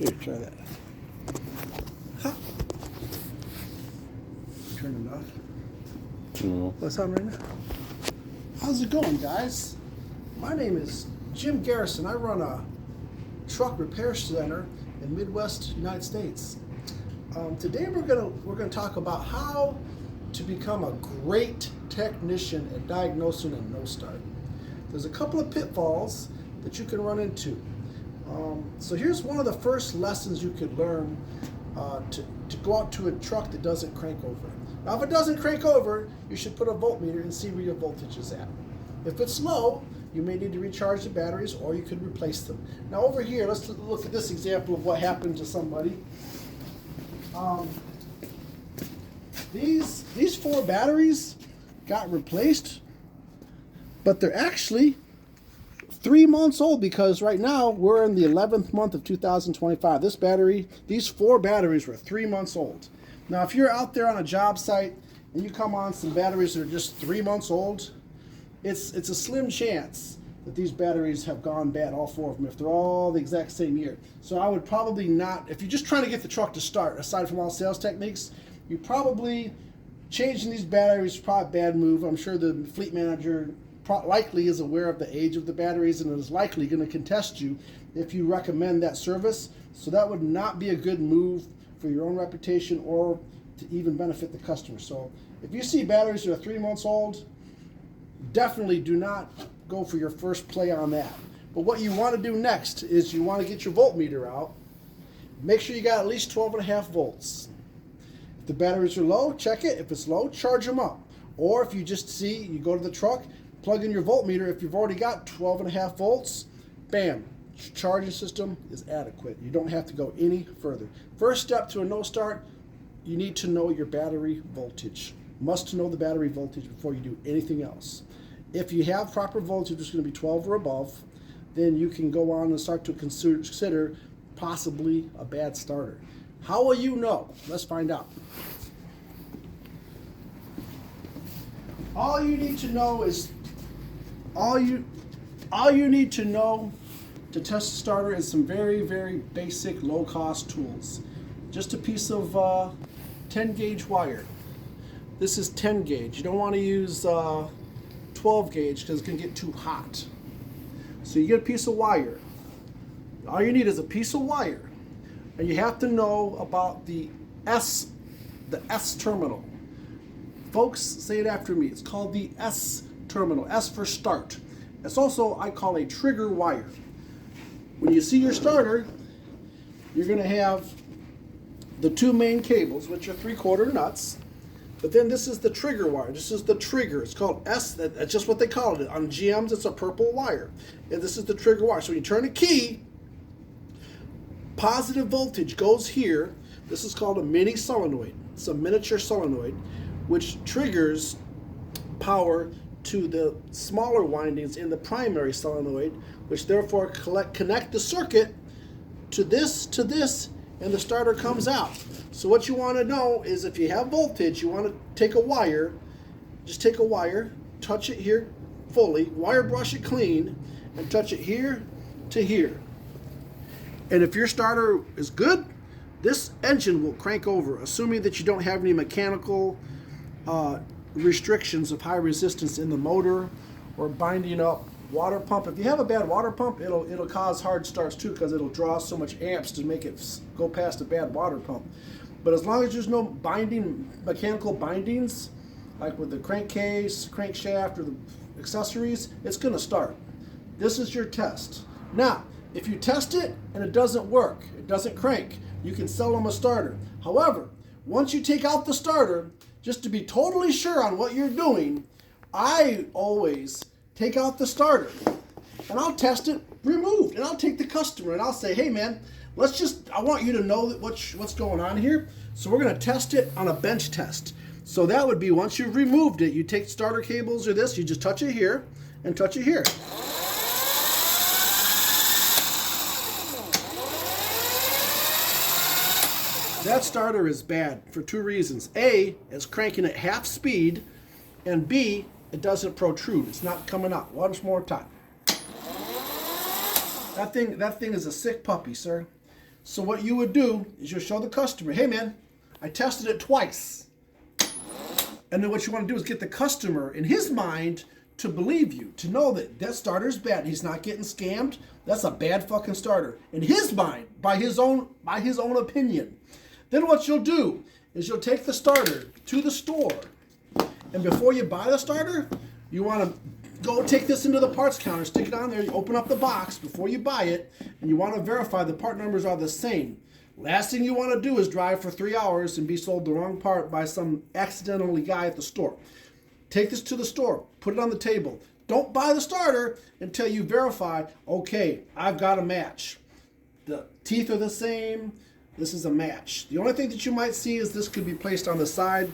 Here, try that. Ha. Turn it off. No. What's on right now? How's it going, guys? My name is Jim Garrison. I run a truck repair center in Midwest United States. Today we're gonna talk about how to become a great technician at diagnosing a no start. There's a couple of pitfalls that you can run into. So here's one of the first lessons you could learn to go out to a truck that doesn't crank over. Now, if it doesn't crank over, you should put a voltmeter and see where your voltage is at. If it's low, you may need to recharge the batteries, or you could replace them. Now, over here, let's look at this example of what happened to somebody. These 4 batteries got replaced, but they're actually 3 months old, because right now we're in the 11th month of 2025. These 4 batteries were 3 months old. Now, if you're out there on a job site and you come on some batteries that are just 3 months old, it's a slim chance that these batteries have gone bad, all 4 of them, if they're all the exact same year. So I would probably not, if you're just trying to get the truck to start, aside from all sales techniques, you probably changing these batteries is probably a bad move. I'm sure the fleet manager likely is aware of the age of the batteries and is likely going to contest you if you recommend that service. So that would not be a good move for your own reputation or to even benefit the customer. So if you see batteries that are 3 months old, definitely do not go for your first play on that. But what you want to do next is you want to get your voltmeter out. Make sure you got at least 12.5 volts. If the batteries are low, check it. If it's low, charge them up. Or if you just see, you go to the truck, plug in your voltmeter. If you've already got 12.5 volts, bam, charging system is adequate. You don't have to go any further. First step to a no start, you need to know your battery voltage. Must know the battery voltage before you do anything else. If you have proper voltage, which is going to be 12 or above, then you can go on and start to consider possibly a bad starter. How will you know? Let's find out. All you need to know is all you need to know to test a starter is some very, very basic low-cost tools. Just a piece of 10 gauge wire. This is 10 gauge. You don't want to use 12 gauge because it can get too hot. So you get a piece of wire. All you need is a piece of wire, and you have to know about the S terminal. Folks, say it after me. It's called the S terminal. S for start. It's also, I call, a trigger wire. When you see your starter, you're going to have the 2 main cables, which are 3/4 nuts. But then this is the trigger wire. This is the trigger. It's called S. That's just what they call it. On GMs, it's a purple wire. And this is the trigger wire. So when you turn a key, positive voltage goes here. This is called a mini solenoid. It's a miniature solenoid, which triggers power to the smaller windings in the primary solenoid, which therefore connect the circuit to this, and the starter comes out. So what you want to know is, if you have voltage, you want to take a wire, just take a wire, touch it here fully, wire brush it clean, and touch it here to here. And if your starter is good, this engine will crank over, assuming that you don't have any mechanical restrictions of high resistance in the motor or binding up water pump. If you have a bad water pump, it'll cause hard starts too, because it'll draw so much amps to make it go past a bad water pump. But as long as there's no mechanical bindings, like with the crankcase, crankshaft, or the accessories, it's going to start. This is your test. Now, if you test it and it doesn't work, it doesn't crank, you can sell them a starter. However, once you take out the starter, just to be totally sure on what you're doing, I always take out the starter and I'll test it removed, and I'll take the customer and I'll say, hey man, I want you to know that what's going on here. So we're going to test it on a bench test. So that would be, once you've removed it, you take starter cables or this, you just touch it here and touch it here. That starter is bad for 2 reasons. A, it's cranking at half speed, and B, it doesn't protrude. It's not coming out. Once more time. That thing is a sick puppy, sir. So what you would do is you'll show the customer, hey man, I tested it twice. And then what you want to do is get the customer, in his mind, to believe you, to know that that starter's bad. He's not getting scammed. That's a bad fucking starter. In his mind, by his own opinion. Then what you'll do is you'll take the starter to the store. And before you buy the starter, you want to go take this into the parts counter, stick it on there, you open up the box before you buy it, and you want to verify the part numbers are the same. Last thing you want to do is drive for 3 hours and be sold the wrong part by some accidentally guy at the store. Take this to the store, put it on the table. Don't buy the starter until you verify, okay, I've got a match. The teeth are the same, this is a match. The only thing that you might see is this could be placed on the side,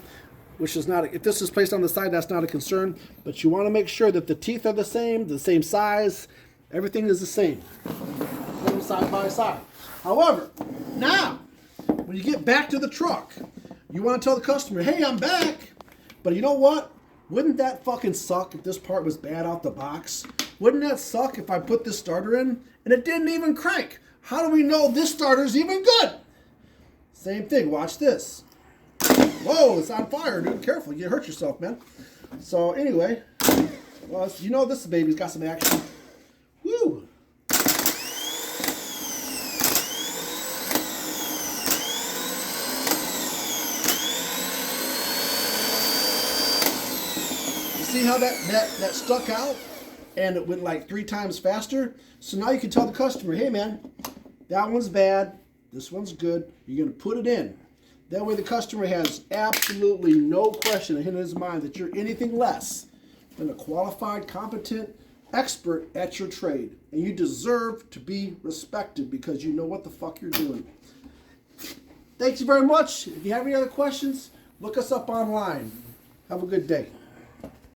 which is not, if this is placed on the side, that's not a concern, but you want to make sure that the teeth are the same size, everything is the same. Put them side by side. However, now, when you get back to the truck, you want to tell the customer, hey, I'm back, but you know what? Wouldn't that fucking suck if this part was bad out the box? Wouldn't that suck if I put this starter in and it didn't even crank? How do we know this starter's even good? Same thing, watch this. Whoa, it's on fire, dude. Careful, you hurt yourself, man. So anyway, well, you know this baby's got some action. Woo! See how that stuck out and it went like 3 times faster? So now you can tell the customer, hey man, that one's bad, this one's good, you're going to put it in. That way the customer has absolutely no question in his mind that you're anything less than a qualified, competent expert at your trade. And you deserve to be respected because you know what the fuck you're doing. Thank you very much. If you have any other questions, look us up online. Have a good day.